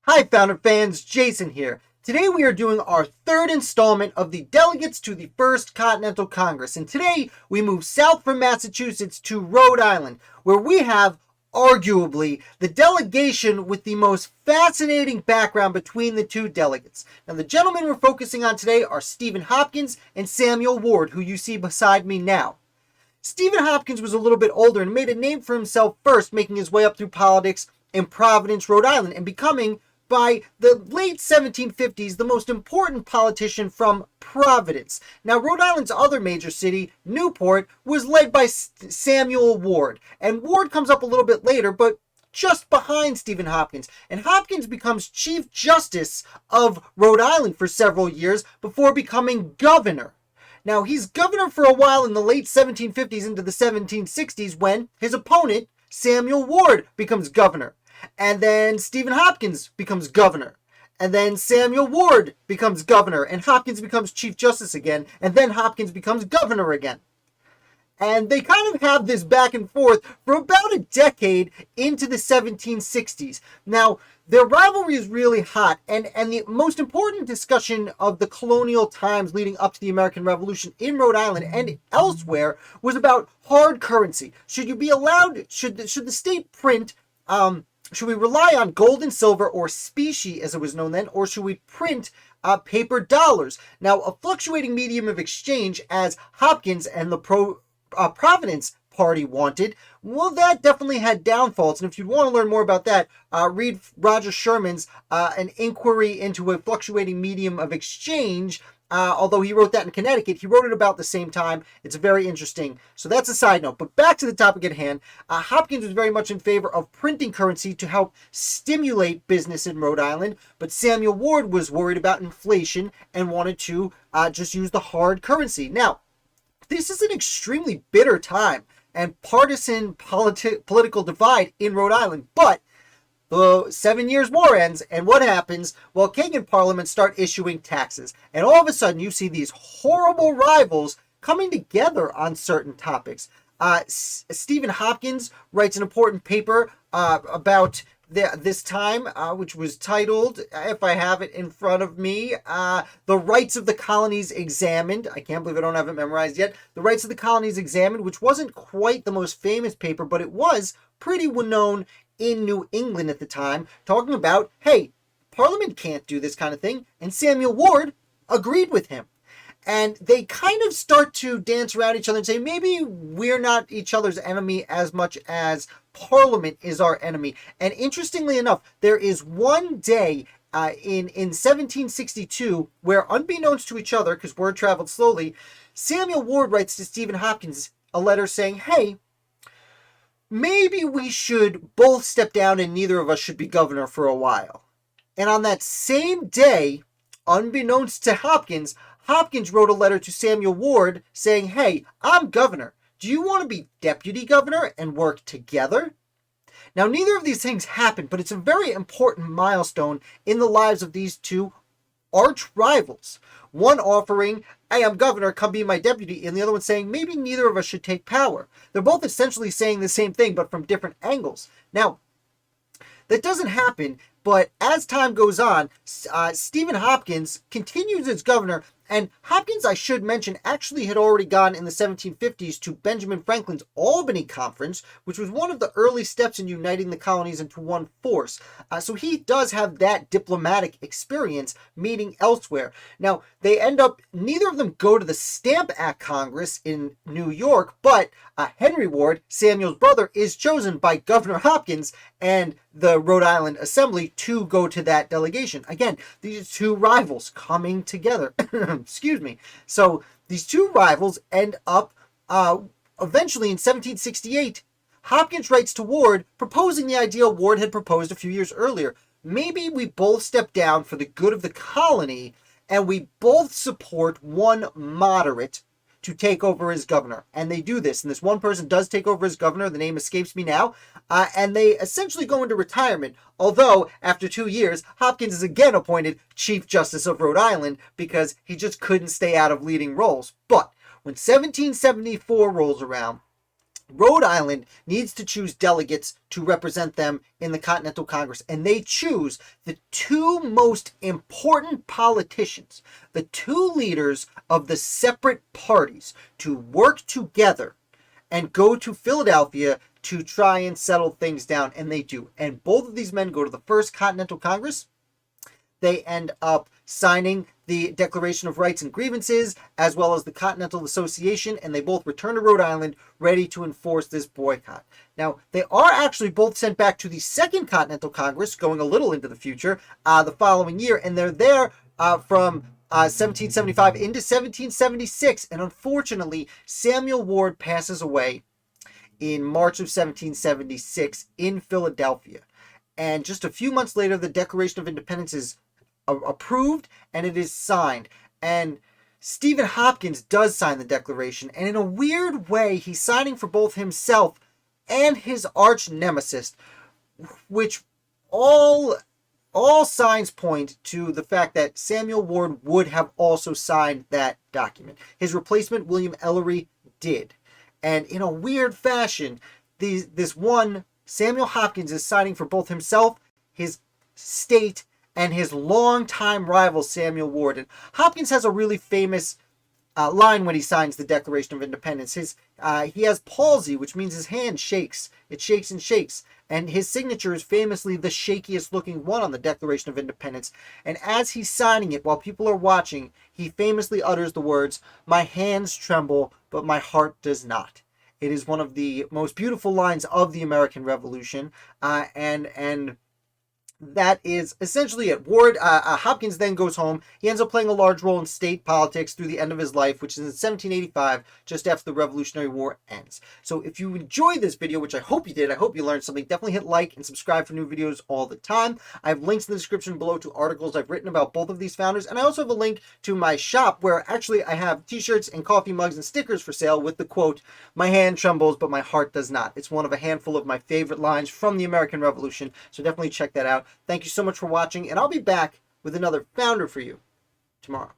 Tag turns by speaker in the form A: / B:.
A: Hi Founder fans, Jason here. Today we are doing our third installment of the Delegates to the First Continental Congress, and today we move south from Massachusetts to Rhode Island, where we have arguably the delegation with the most fascinating background between the two delegates. Now the gentlemen we're focusing on today are Stephen Hopkins and Samuel Ward, who you see beside me now. Stephen Hopkins was a little bit older and made a name for himself first, making his way up through politics in Providence, Rhode Island, and becoming, by the late 1750s, the most important politician from Providence. Now, Rhode Island's other major city, Newport, was led by Samuel Ward, and Ward comes up a little bit later, but just behind Stephen Hopkins. And Hopkins becomes Chief Justice of Rhode Island for several years before becoming governor. Now, he's governor for a while in the late 1750s into the 1760s when his opponent, Samuel Ward, becomes governor. And then Stephen Hopkins becomes governor. And then Samuel Ward becomes governor. And Hopkins becomes Chief Justice again. And then Hopkins becomes governor again. And they kind of have this back and forth for about a decade into the 1760s. Now, their rivalry is really hot, and the most important discussion of the colonial times leading up to the American Revolution in Rhode Island and elsewhere was about hard currency. Should you be allowed, should the state print, should we rely on gold and silver, or specie as it was known then, or should we print paper dollars? Now, a fluctuating medium of exchange, as Hopkins and the Providence Party wanted, well, that definitely had downfalls. And if you want to learn more about that, read Roger Sherman's An Inquiry into a Fluctuating Medium of Exchange. Although he wrote that in Connecticut, he wrote it about the same time. It's very interesting. So that's a side note. But back to the topic at hand. Hopkins was very much in favor of printing currency to help stimulate business in Rhode Island. But Samuel Ward was worried about inflation and wanted to just use the hard currency. Now, this is an extremely bitter time and partisan political divide in Rhode Island. But the 7 Years' War ends, and what happens? Well, King and Parliament start issuing taxes. And all of a sudden, you see these horrible rivals coming together on certain topics. Stephen Hopkins writes an important paper about this time, which was titled, if I have it in front of me, The Rights of the Colonies Examined. I can't believe I don't have it memorized yet. The Rights of the Colonies Examined, which wasn't quite the most famous paper, but it was pretty well known in New England at the time, talking about, hey, Parliament can't do this kind of thing, and Samuel Ward agreed with him. And they kind of start to dance around each other and say, maybe we're not each other's enemy as much as Parliament is our enemy. And interestingly enough, there is one day in 1762 where, unbeknownst to each other, because word traveled slowly, Samuel Ward writes to Stephen Hopkins a letter saying, hey, maybe we should both step down and neither of us should be governor for a while. And on that same day, unbeknownst to Hopkins, Hopkins wrote a letter to Samuel Ward saying, hey, I'm governor. Do you want to be deputy governor and work together? Now, neither of these things happened, but it's a very important milestone in the lives of these two arch rivals. One offering, hey, I'm governor, come be my deputy, and the other one saying, maybe neither of us should take power. They're both essentially saying the same thing, but from different angles. Now, that doesn't happen, but as time goes on, Stephen Hopkins continues as governor, and Hopkins, I should mention, actually had already gone in the 1750s to Benjamin Franklin's Albany Conference, which was one of the early steps in uniting the colonies into one force. So he does have that diplomatic experience meeting elsewhere. Now, they end up, neither of them go to the Stamp Act Congress in New York, but Henry Ward, Samuel's brother, is chosen by Governor Hopkins and the Rhode Island Assembly to go to that delegation. Again, these two rivals coming together. Excuse me. So these two rivals end up eventually in 1768. Hopkins writes to Ward proposing the idea Ward had proposed a few years earlier. Maybe we both step down for the good of the colony and we both support one moderate to take over as governor. And they do this. And this one person does take over as governor. The name escapes me now. And they essentially go into retirement. Although, after 2 years, Hopkins is again appointed Chief Justice of Rhode Island because he just couldn't stay out of leading roles. But when 1774 rolls around, Rhode Island needs to choose delegates to represent them in the Continental Congress, and they choose the two most important politicians, the two leaders of the separate parties, to work together and go to Philadelphia to try and settle things down, and they do. And both of these men go to the First Continental Congress. They end up signing the Declaration of Rights and Grievances, as well as the Continental Association, and they both return to Rhode Island ready to enforce this boycott. Now, they are actually both sent back to the Second Continental Congress, going a little into the future, the following year, and they're there from 1775 into 1776, and unfortunately, Samuel Ward passes away in March of 1776 in Philadelphia. And just a few months later, the Declaration of Independence is approved and it is signed. And Stephen Hopkins does sign the Declaration, and in a weird way, he's signing for both himself and his arch nemesis, which all signs point to the fact that Samuel Ward would have also signed that document. His replacement, William Ellery, did. And in a weird fashion, this one, Samuel Hopkins, is signing for both himself, his state, and his longtime rival, Samuel Ward. And Hopkins has a really famous line when he signs the Declaration of Independence. He has palsy, which means his hand shakes. It shakes and shakes. And his signature is famously the shakiest looking one on the Declaration of Independence. And as he's signing it, while people are watching, he famously utters the words, "My hands tremble, but my heart does not." It is one of the most beautiful lines of the American Revolution. And that is essentially it. Hopkins then goes home. He ends up playing a large role in state politics through the end of his life, which is in 1785, just after the Revolutionary War ends. So if you enjoyed this video, which I hope you did, I hope you learned something, definitely hit like and subscribe for new videos all the time. I have links in the description below to articles I've written about both of these founders, and I also have a link to my shop where actually I have t-shirts and coffee mugs and stickers for sale with the quote, "My hand trembles, but my heart does not." It's one of a handful of my favorite lines from the American Revolution, so definitely check that out. Thank you so much for watching, and I'll be back with another founder for you tomorrow.